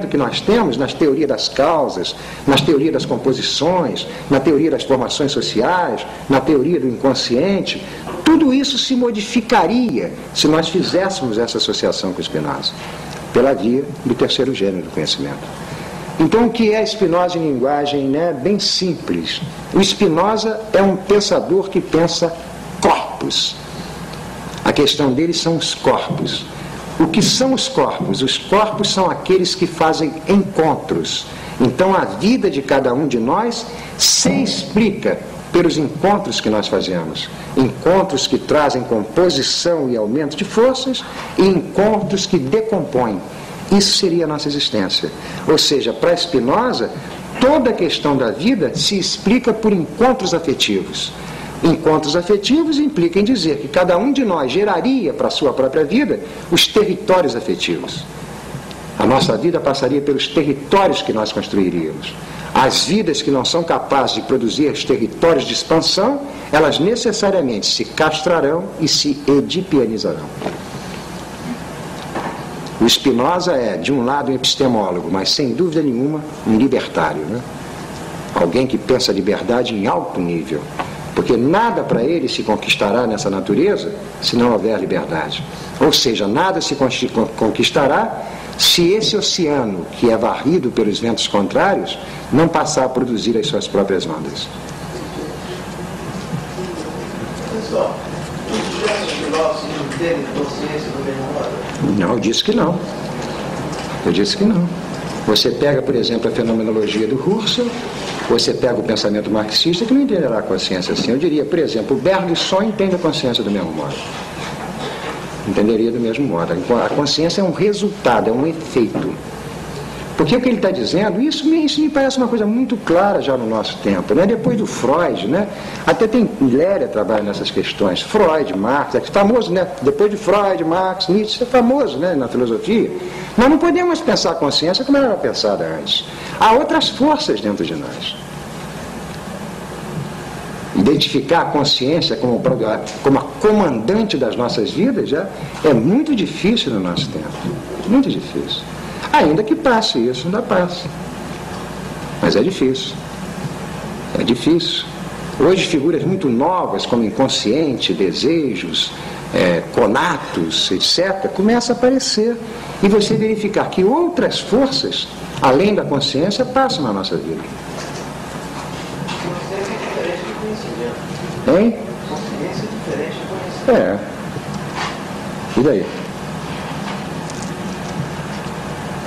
que nós temos nas teorias das causas, nas teorias das composições, na teoria das formações sociais, na teoria do inconsciente, tudo isso se modificaria se nós fizéssemos essa associação com Spinoza, pela via do terceiro gênero do conhecimento. Então, o que é Spinoza em linguagem, né, bem simples? O Spinoza é um pensador que pensa corpos. A questão dele são os corpos. O que são os corpos? Os corpos são aqueles que fazem encontros. Então, a vida de cada um de nós se explica pelos encontros que nós fazemos. Encontros que trazem composição e aumento de forças e encontros que decompõem. Isso seria a nossa existência. Ou seja, para Spinoza, toda a questão da vida se explica por encontros afetivos. Encontros afetivos implicam em dizer que cada um de nós geraria para a sua própria vida os territórios afetivos. A nossa vida passaria pelos territórios que nós construiríamos. As vidas que não são capazes de produzir os territórios de expansão, elas necessariamente se castrarão e se edipianizarão. O Spinoza é, de um lado, um epistemólogo, mas sem dúvida nenhuma, um libertário, né? Alguém que pensa a liberdade em alto nível. Porque nada para ele se conquistará nessa natureza se não houver liberdade. Ou seja, nada se conquistará se esse oceano, que é varrido pelos ventos contrários, não passar a produzir as suas próprias ondas. Pessoal, os diversos filósofos não têm consciência do mesmo modo? Não, eu disse que não. Eu disse que não. Você pega, por exemplo, a fenomenologia do Husserl, você pega o pensamento marxista, que não entenderá a consciência assim. Eu diria, por exemplo, o Bergson entende a consciência do mesmo modo. Entenderia do mesmo modo. A consciência é um resultado, é um efeito. Porque o que ele está dizendo, isso me parece uma coisa muito clara já no nosso tempo, né? Depois do Freud, né? Até tem Léria trabalha nessas questões. Freud, Marx, é famoso, né? Depois de Freud, Marx, Nietzsche, é famoso, né? Na filosofia. Nós não podemos pensar a consciência como ela era pensada antes. Há outras forças dentro de nós. Identificar a consciência como a comandante das nossas vidas já é muito difícil no nosso tempo. Muito difícil. Ainda que passe isso, ainda passa. Mas é difícil. É difícil. Hoje figuras muito novas, como inconsciente, desejos, conatos, etc., começam a aparecer. E você verificar que outras forças, além da consciência, passam na nossa vida. Consciência é diferente do conhecimento. Hein? Consciência é diferente do conhecimento. E daí?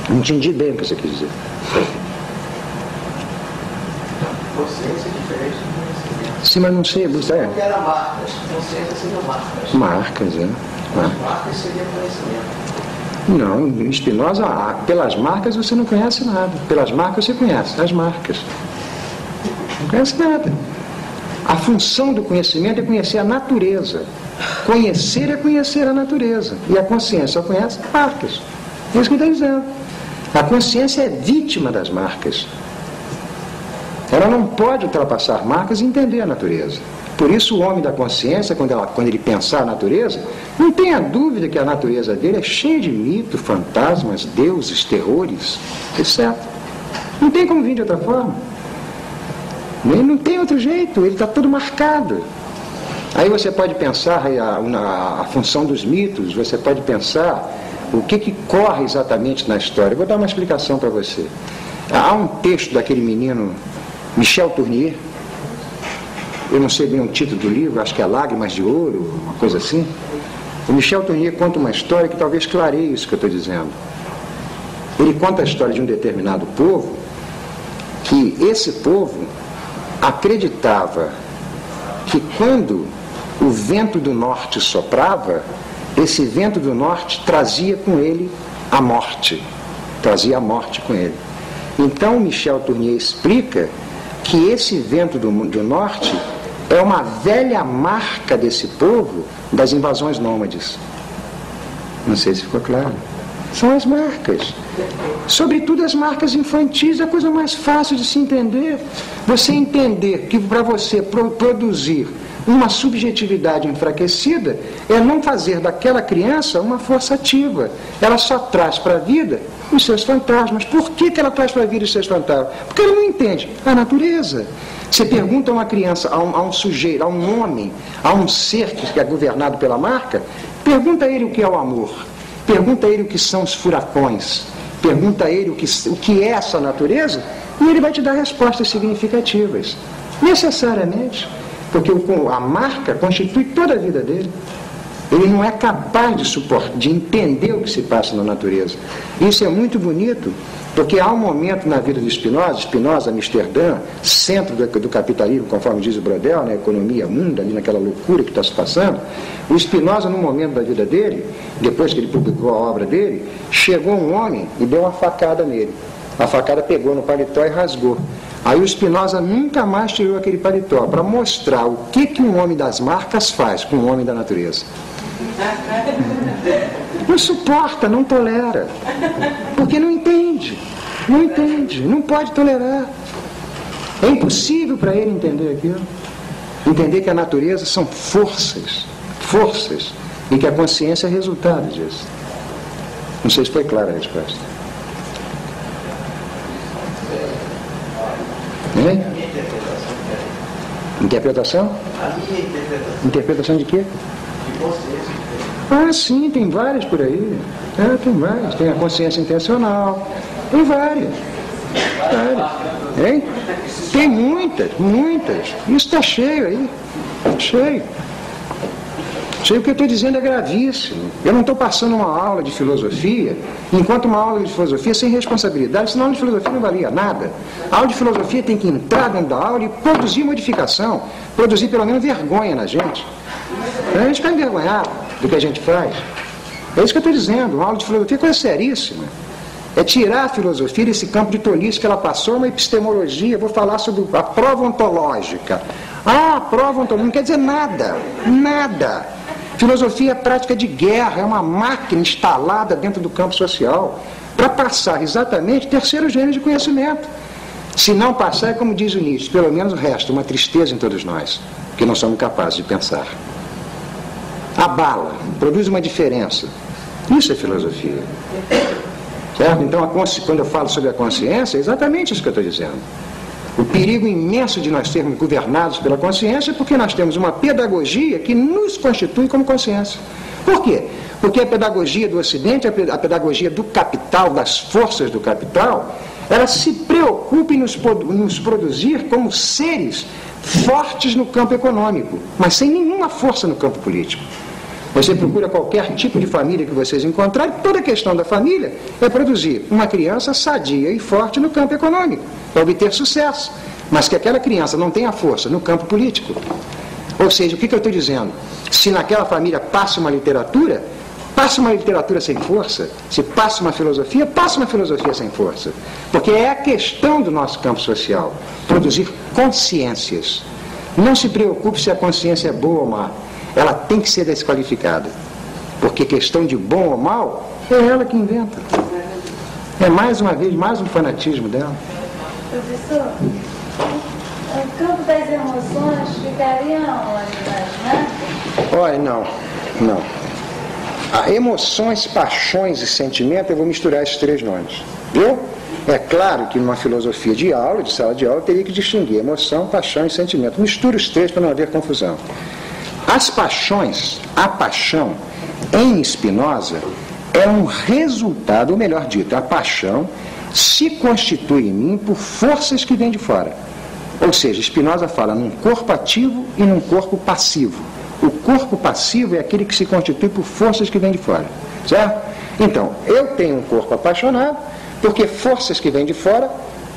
Não entendi bem o que você quis dizer. Consciência é diferente do conhecimento. Sim, mas não sei. Porque era marcas. Consciência seria marcas. Marcas, Marcas seria conhecimento. Não, em Spinoza, pelas marcas você não conhece nada. Pelas marcas você conhece as marcas. Não conhece nada. A função do conhecimento é conhecer a natureza. Conhecer é conhecer a natureza. E a consciência só conhece marcas. É isso que ele está dizendo. A consciência é vítima das marcas. Ela não pode ultrapassar marcas e entender a natureza. Por isso o homem da consciência, quando ele pensar a natureza, não tenha dúvida que a natureza dele é cheia de mitos, fantasmas, deuses, terrores, etc. Não tem como vir de outra forma. Ele não tem outro jeito, ele está todo marcado. Aí você pode pensar a função dos mitos, você pode pensar o que corre exatamente na história. Eu vou dar uma explicação para você. Há um texto daquele menino Michel Tournier, eu não sei bem o título do livro, acho que é Lágrimas de Ouro, uma coisa assim. O Michel Tournier conta uma história que talvez clareie isso que eu estou dizendo. Ele conta a história de um determinado povo, que esse povo acreditava que quando o vento do norte soprava, esse vento do norte trazia com ele a morte. Trazia a morte com ele. Então Michel Tournier explica que esse vento do norte é uma velha marca desse povo das invasões nômades. Não sei se ficou claro. São as marcas. Sobretudo as marcas infantis é a coisa mais fácil de se entender. Você entender que para você produzir uma subjetividade enfraquecida é não fazer daquela criança uma força ativa. Ela só traz para a vida os seus fantasmas. Por que ela traz para a vida os seus fantasmas? Porque ela não entende a natureza. Você pergunta a uma criança, a um sujeito, a um homem, a um ser que é governado pela marca, pergunta a ele o que é o amor, pergunta a ele o que são os furacões, pergunta a ele o que é essa natureza, e ele vai te dar respostas significativas. Necessariamente, porque a marca constitui toda a vida dele. Ele não é capaz de entender o que se passa na natureza. Isso é muito bonito, porque há um momento na vida de Spinoza, Amsterdã, centro do capitalismo, conforme diz o Brodel, na economia mundo, ali naquela loucura que está se passando. O Spinoza, num momento da vida dele, depois que ele publicou a obra dele, chegou um homem e deu uma facada nele. A facada pegou no paletó e rasgou. Aí o Spinoza nunca mais tirou aquele paletó, para mostrar o que um homem das marcas faz com um homem da natureza. Não suporta, não tolera, porque não entende, não pode tolerar. É impossível para ele entender aquilo. Entender que a natureza são forças, e que a consciência é resultado disso. Não sei se foi clara a resposta. Interpretação? A minha interpretação. Interpretação de quê? De consciência. Ah, sim, tem várias por aí. Tem várias. Tem a consciência intencional. Tem várias. Hein? Tem muitas. Isso está cheio aí. Cheio. O que eu estou dizendo é gravíssimo. Eu não estou passando uma aula de filosofia, enquanto uma aula de filosofia sem responsabilidade, senão a aula de filosofia não valia nada. A aula de filosofia tem que entrar dentro da aula e produzir modificação, produzir pelo menos vergonha na gente. A gente fica envergonhado do que a gente faz. É isso que eu estou dizendo. Uma aula de filosofia é coisa seríssima. É tirar a filosofia desse campo de tolice que ela passou, uma epistemologia. Vou falar sobre a prova ontológica. A prova ontológica não quer dizer nada. Filosofia é prática de guerra, é uma máquina instalada dentro do campo social para passar exatamente o terceiro gênero de conhecimento. Se não passar, é como diz o Nietzsche, pelo menos resta uma tristeza em todos nós, que não somos capazes de pensar. Abala, produz uma diferença. Isso é filosofia. Certo? Então, quando eu falo sobre a consciência, é exatamente isso que eu estou dizendo. O perigo imenso de nós sermos governados pela consciência é porque nós temos uma pedagogia que nos constitui como consciência. Por quê? Porque a pedagogia do Ocidente, a pedagogia do capital, das forças do capital, ela se preocupa em nos produzir como seres fortes no campo econômico, mas sem nenhuma força no campo político. Você procura qualquer tipo de família que vocês encontrarem, toda a questão da família é produzir uma criança sadia e forte no campo econômico, para obter sucesso, mas que aquela criança não tenha força no campo político. Ou seja, o que eu estou dizendo? Se naquela família passa uma literatura sem força. Se passa uma filosofia sem força. Porque é a questão do nosso campo social, produzir consciências. Não se preocupe se a consciência é boa ou má. Ela tem que ser desqualificada, porque questão de bom ou mal é ela que inventa. É mais uma vez, mais um fanatismo dela. Professor, o campo das emoções ficaria onde nas marcas? Olha, não. Emoções, paixões e sentimento, eu vou misturar esses três nomes. Viu? É claro que numa filosofia de aula, de sala de aula, eu teria que distinguir emoção, paixão e sentimento. Mistura os três para não haver confusão. As paixões, a paixão, em Spinoza, é um resultado, ou melhor dito, a paixão se constitui em mim por forças que vêm de fora. Ou seja, Spinoza fala num corpo ativo e num corpo passivo. O corpo passivo é aquele que se constitui por forças que vêm de fora. Certo? Então, eu tenho um corpo apaixonado, porque forças que vêm de fora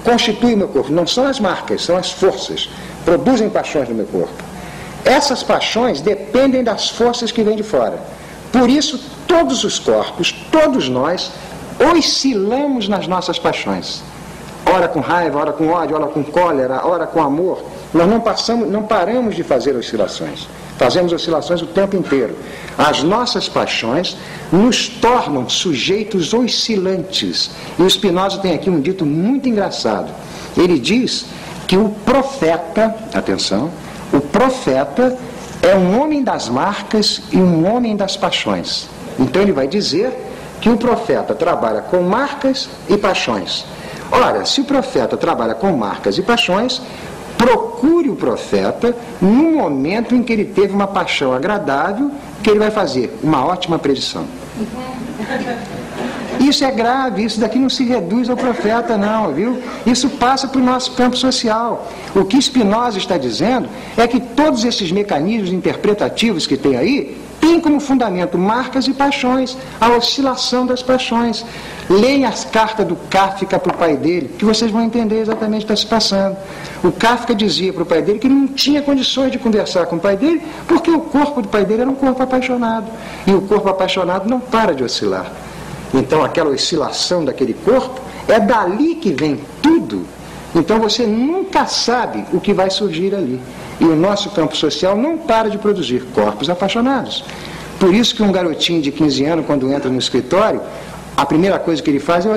constituem meu corpo. Não são as marcas, são as forças. Produzem paixões no meu corpo. Essas paixões dependem das forças que vêm de fora. Por isso, todos os corpos, todos nós, oscilamos nas nossas paixões. Ora com raiva, ora com ódio, ora com cólera, ora com amor. Nós não paramos de fazer oscilações. Fazemos oscilações o tempo inteiro. As nossas paixões nos tornam sujeitos oscilantes. E o Spinoza tem aqui um dito muito engraçado. Ele diz que o profeta, atenção, o profeta é um homem das marcas e um homem das paixões. Então ele vai dizer que o profeta trabalha com marcas e paixões. Ora, se o profeta trabalha com marcas e paixões, procure o profeta no momento em que ele teve uma paixão agradável, que ele vai fazer uma ótima predição. Isso é grave, isso daqui não se reduz ao profeta não, viu? Isso passa para o nosso campo social. O que Spinoza está dizendo é que todos esses mecanismos interpretativos que tem aí, tem como fundamento marcas e paixões, a oscilação das paixões. Leem as cartas do Kafka para o pai dele, que vocês vão entender exatamente o que está se passando. O Kafka dizia para o pai dele que ele não tinha condições de conversar com o pai dele, porque o corpo do pai dele era um corpo apaixonado. E o corpo apaixonado não para de oscilar. Então aquela oscilação daquele corpo, é dali que vem tudo. Então você nunca sabe o que vai surgir ali. E o nosso campo social não para de produzir corpos apaixonados. Por isso que um garotinho de 15 anos, quando entra no escritório, a primeira coisa que ele faz é